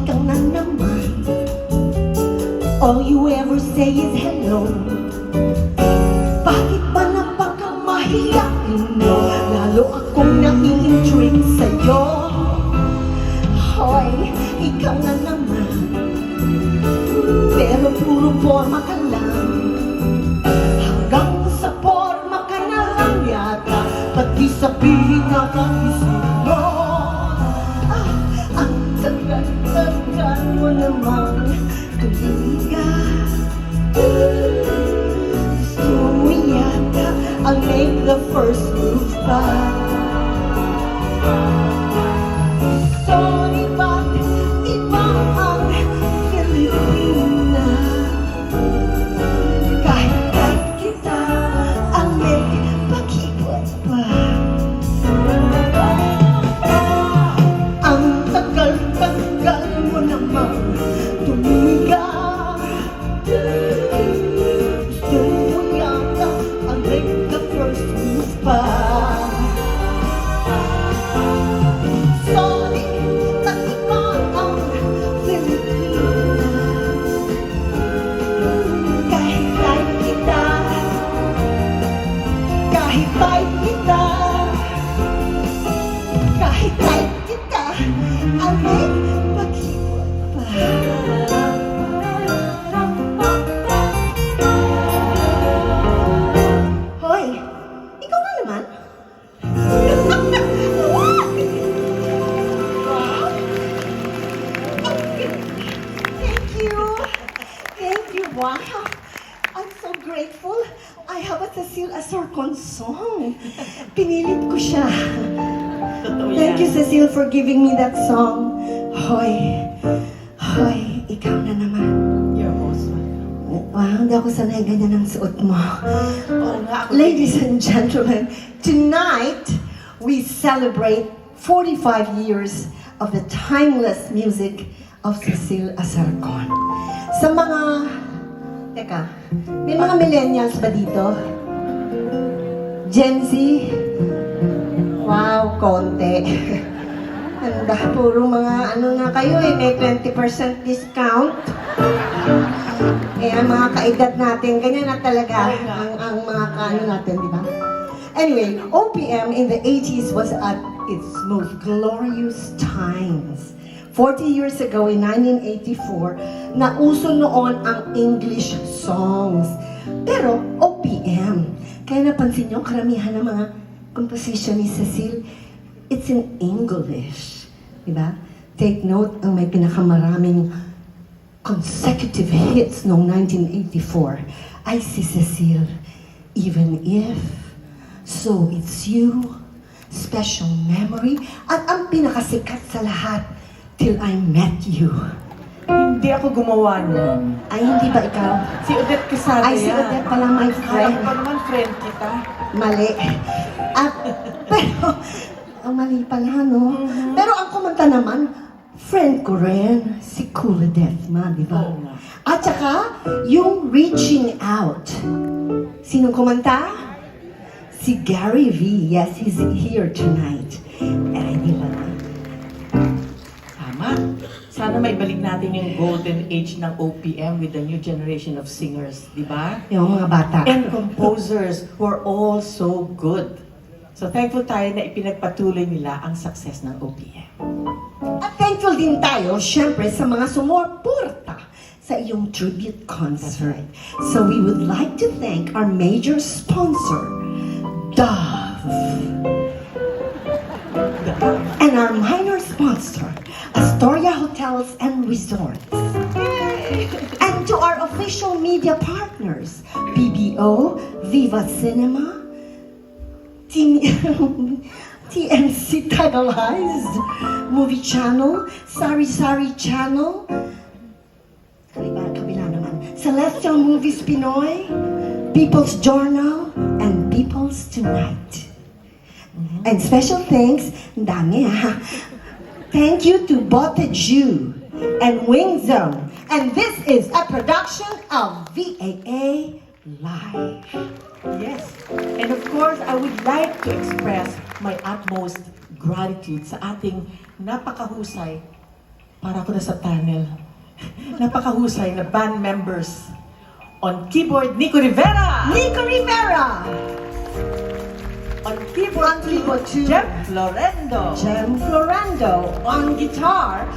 ikaw na naman. All you ever say is hello. Bakit ba napakamahiyain mo? Lalo akong nai-intrigue sa'yo. Hoy, ikaw na naman. Pero puro forma ka lang. Hanggang sa forma ka na lang yata. Pati sabihin na kaisip mo. Ang tagal-tagal mo naman tumigas. Gusto mo yata I'll make the first move back. Sorry, but iba ang Pilipina. Kahit kita ang may pag-ibot pa. Ang tagal-tagal mo naman tumigas. Gusto mo yata I'll make the first move back. Sorry, but iba ang Pilipina. Kahit like kita, kahit like kita, kahit like kita, I'll make pag-ibot pa. Hoy, ikaw na naman. Thank you. Thank you. Wow. I'm so grateful. I have a Cecile Azarcon song. Pinilit ko siya. Thank you, Cecile, for giving me that song. Hoy. Hoy, ikaw na naman. You're most welcome. Wow, hindi ako sanay ganyan ang suot mo. Oo nga, ako Ladies and gentlemen, tonight we celebrate 45 years of the timeless music of Cecile Azarcon. Sa mga... Teka, may mga millennials ba dito? Gen Z? Wow, konti. Handa, puro mga ano na kayo eh, may 20% discount. Eh, ang mga kaedad natin, ganyan na talaga ang mga kaano natin, di ba? Anyway, OPM in the 80s was at its most glorious times. 40 years ago, in 1984, nauso noon ang English songs. Pero OPM, kaya napansin nyo, karamihan ng mga composition ni Cecile, it's in English. Diba? Take note, ang may pinakamaraming consecutive hits noong 1984 ay si Cecile. Even If, So It's You, Special Memory, at ang pinakasikat sa lahat, Till I Met You. Hindi ako gumawa niyan. Ay, hindi ba ikaw? Si Odette Quesada Ay, si Odette pala, my friend. Alam ko naman, friend kita. Mali. At, pero, ang mali pala, no? Pero ang kumanta naman, friend ko rin, si Cool Defma, di ba? Oo nga. At saka, yung Reaching Out. Sinong kumanta? Si Gary V. Yes, he's here tonight. Eh, di ba na? Tama. Sana may balik natin yung golden age ng OPM with the new generation of singers, di ba? Yung mga bata. And composers who are all so good. So thankful tayo na ipinagpatuloy nila ang success ng OPM. At thankful din tayo, syempre, sa mga sumuporta sa iyong tribute concert. So we would like to thank our major sponsor, Dove. And our minor sponsor, Astoria Hotels and Resorts. And to our official media partners, BBO, Viva Cinema, TNC Tagalized, Movie Channel, Sari Sari Channel, kabila naman, Celestial Movies Pinoy, People's Journal, and People's Tonight. And special thanks, ang dami ha. Thank you to Botte Jew and Wing Zone. And this is a production of VAA Live. Yes. And of course, I would like to express my utmost gratitude sa ating napakahusay Para ako na sa tunnel. Napakahusay na band members. On keyboard, Nico Rivera! Nico Rivera! On keyboard, On keyboard, Jeff Florendo! Jem Florando. On guitar,